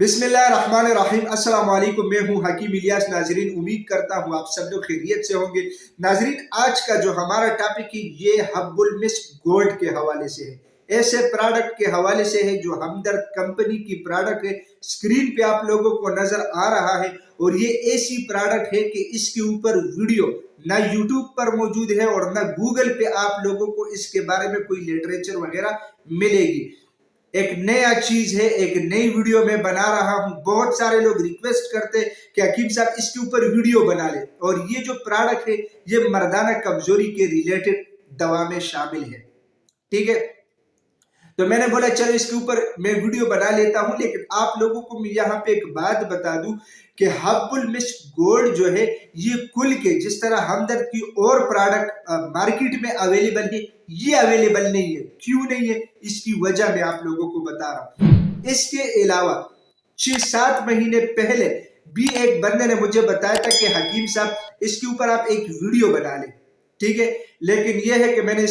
बिस्मिल्लाहिर्रहमानिर्रहीम। अस्सलाम वालेकुम। मैं हूं हकीम इलियास। नाजरीन, उम्मीद करता हूं आप सब लोग खैरियत से होंगे। नाजरीन, आज का जो हमारा टॉपिक है ये हब्बुल मिस्क गोल्ड के हवाले से है, ऐसे प्रोडक्ट के हवाले से है जो हमदर्द कंपनी की प्रोडक्ट है। स्क्रीन पे आप लोगों को नजर आ रहा है और ये ऐसी प्रोडक्ट है कि इसके ऊपर वीडियो ना यूट्यूब पर मौजूद है और ना गूगल पे आप लोगों को इसके बारे में कोई लिटरेचर वगैरह मिलेगी। एक नया चीज है, एक नई वीडियो में बना रहा हूं। बहुत सारे लोग रिक्वेस्ट करते हैं कि हकीम साहब इसके ऊपर वीडियो बना ले, और ये जो प्रोडक्ट है ये मर्दाना कमजोरी के रिलेटेड दवा में शामिल है। ठीक है, तो मैंने बोला चलो इसके ऊपर मैं वीडियो बना लेता हूं। लेकिन आप लोगों को मैं यहाँ पे एक बात बता दूं कि हब्बुल मिस्क गोल्ड जो है ये कुल के जिस तरह हमदर्द की और प्रोडक्ट मार्केट में अवेलेबल है, ये अवेलेबल नहीं है। क्यों नहीं है, इसकी वजह मैं आप लोगों को बता रहा हूं। इसके अलावा 6-7 महीने पहले भी एक बंदे ने मुझे बताया था कि हकीम साहब इसके ऊपर आप एक वीडियो बना लें। ठीक है, लेकिन यह है कि मैंने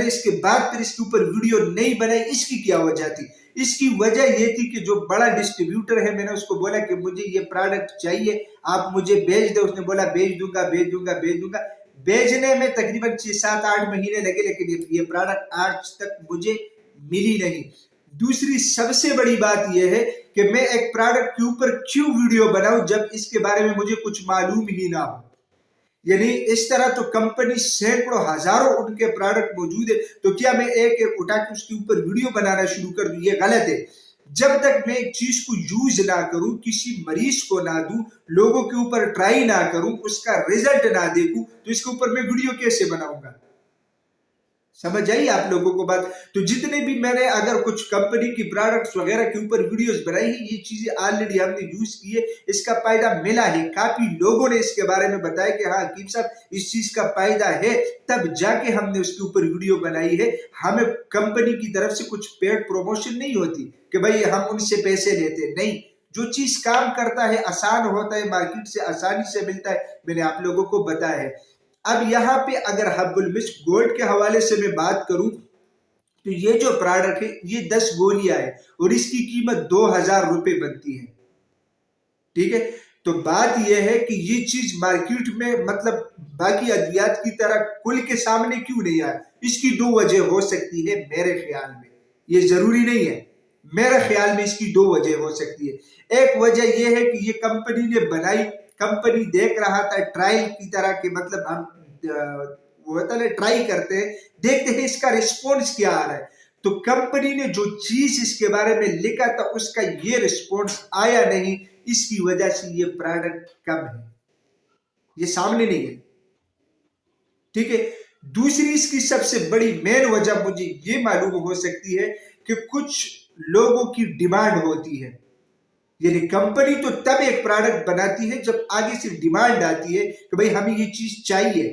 इसके बाद फिर इसके ऊपर वीडियो नहीं बनाई। इसकी क्या वजह थी? इसकी वजह यह थी कि जो बड़ा डिस्ट्रीब्यूटर है, मैंने उसको बोला कि मुझे ये प्रोडक्ट चाहिए, आप मुझे भेज दो। उसने बोला भेज दूंगा भेज दूंगा भेज दूंगा। भेजने में तकरीबन 6-7-8 महीने लगे, लेकिन ये प्रोडक्ट आज तक मुझे मिली नहीं। दूसरी सबसे बड़ी बात यह है कि मैं एक प्रोडक्ट के ऊपर क्यों वीडियो बनाऊं जब इसके बारे में मुझे कुछ मालूम ही ना हो। यानी इस तरह तो कंपनी सैकड़ों हजारों उनके प्रोडक्ट मौजूद है, तो क्या मैं एक एक उठा के उसके ऊपर वीडियो बनाना शुरू कर दूं? ये गलत है। जब तक मैं एक चीज को यूज ना करूं, किसी मरीज को ना दूं, लोगों के ऊपर ट्राई ना करूं, उसका रिजल्ट ना देखूं, तो इसके ऊपर मैं वीडियो कैसे बनाऊंगा? समझ आई आप लोगों को बात? तो जितने भी मैंने अगर कुछ कंपनी की प्रोडक्ट्स वगैरह के ऊपर वीडियोस बनाई है, ये चीजें ऑलरेडी हमने यूज की है, इसका फायदा मिला है। काफी लोगों ने इसके बारे में बताया कि हाँ हकीम साहब इस चीज का फायदा है, तब जाके हमने उसके ऊपर वीडियो बनाई है। हमें कंपनी की तरफ से कुछ पेड प्रमोशन नहीं होती कि भाई हम उनसे पैसे लेते, नहीं। जो चीज काम करता है, आसान होता है, मार्केट से आसानी से मिलता है, मैंने आप लोगों को बताया है। अब यहाँ पे अगर हब्बुल मिस्क गोल्ड के हवाले से मैं बात करूं तो ये जो प्रोडक्ट है ये 10 गोलियां है और इसकी कीमत 2000 रुपए बनती है। ठीक है, तो बात यह है कि ये चीज मार्केट में मतलब बाकी अद्वियात की तरह कुल के सामने क्यों नहीं आया? इसकी 2 वजह हो सकती है मेरे ख्याल में, ये जरूरी नहीं है, मेरे ख्याल में इसकी 2 वजह हो सकती है। एक वजह यह है कि ये कंपनी ने बनाई, कंपनी देख रहा था ट्रायल की तरह के, मतलब हम वो होता है ट्राई करते हैं, देखते हैं इसका रिस्पॉन्स क्या आ रहा है। तो कंपनी ने जो चीज इसके बारे में लिखा था उसका ये रिस्पॉन्स आया नहीं, इसकी वजह से ये प्रोडक्ट कम है, ये सामने नहीं है। ठीक है, दूसरी इसकी सबसे बड़ी मेन वजह मुझे ये मालूम हो सकती है कि कुछ लोगों की डिमांड होती है। यानी कंपनी तो तब एक प्रोडक्ट बनाती है जब आगे से डिमांड आती है कि भाई हमें ये चीज चाहिए।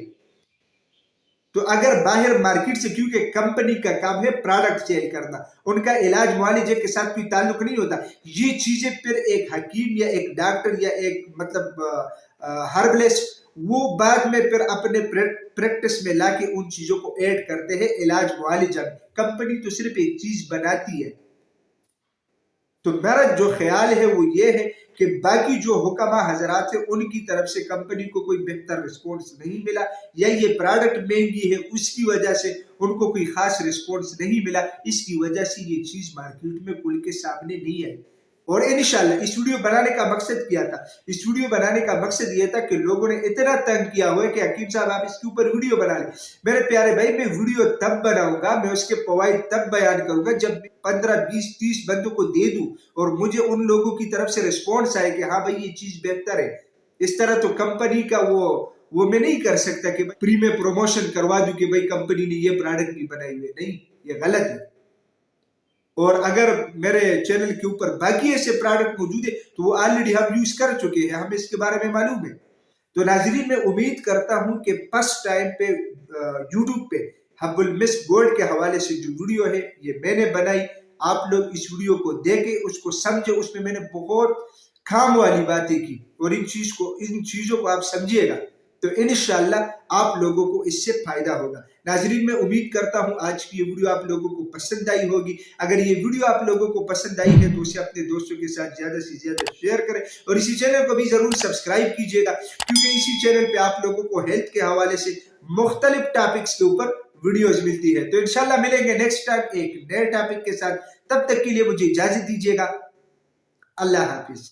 तो अगर बाहर मार्केट से, क्योंकि कंपनी का काम है प्रोडक्ट सेल करना, उनका इलाज मुआलजे के साथ कोई ताल्लुक नहीं होता। ये चीजें फिर एक हकीम या एक डॉक्टर या एक मतलब हर्बलिस्ट वो बाद में फिर अपने प्रैक्टिस में लाके उन चीजों को ऐड करते हैं इलाज मुआलजा में। कंपनी तो सिर्फ एक चीज बनाती है। तो मेरा जो ख्याल है वो ये है कि बाकी जो हुक्मा हजरात है उनकी तरफ से कंपनी को कोई बेहतर रिस्पॉन्स नहीं मिला, या ये प्रोडक्ट महंगी है उसकी वजह से उनको कोई खास रिस्पॉन्स नहीं मिला, इसकी वजह से ये चीज मार्केट में खुल के सामने नहीं आई। और इंशाल्लाह इस वीडियो बनाने का मकसद क्या था? इस वीडियो बनाने का मकसद ये था कि लोगों ने इतना तंग किया हुआ है कि हकीम साहब आप इसके ऊपर वीडियो बना लें। मेरे प्यारे भाई, मैं वीडियो तब बनाऊंगा, मैं उसके फवाइद तब बयान करूंगा जब 15, 20, 30 बंदों को दे दूं और मुझे उन लोगों की तरफ से रिस्पॉन्स आए कि हाँ भाई ये चीज बेहतर है। इस तरह तो कंपनी का वो मैं नहीं कर सकता कि फ्री में प्रमोशन करवा दूं कि भाई कंपनी ने ये प्रोडक्ट भी बनाई हुई, नहीं, ये गलत है। और अगर मेरे चैनल के ऊपर बाकी ऐसे प्रोडक्ट मौजूद है तो वो ऑलरेडी हम यूज कर चुके हैं, हमें इसके बारे में मालूम है। तो नाज़रीन, मैं उम्मीद करता हूं कि फर्स्ट टाइम पे यूट्यूब पे हब्बुल मिस्क गोल्ड के हवाले से जो वीडियो है ये मैंने बनाई, आप लोग इस वीडियो को देखें, उसको समझे। उसमें मैंने बहुत काम वाली बातें की और इन चीजों को आप समझिएगा। तो इंशाअल्लाह आप लोगों को इससे फायदा होगा। नाजरीन, मैं उम्मीद करता हूँ आज की ये वीडियो आप लोगों को पसंद आई होगी। अगर ये वीडियो आप लोगों को पसंद आई है तो उसे अपने दोस्तों के साथ ज़्यादा से ज़्यादा शेयर करें और इसी चैनल को भी ज़रूर सब्सक्राइब कीजिएगा, क्योंकि इसी चैनल पे आप लोगों को हेल्थ के हवाले से मुख्तलिफ टॉपिक्स के ऊपर वीडियोज मिलती है। तो इंशाल्लाह मिलेंगे नेक्स्ट टाइम एक नए टॉपिक के साथ। तब तक के लिए मुझे इजाज़त दीजिएगा। अल्लाह हाफिज।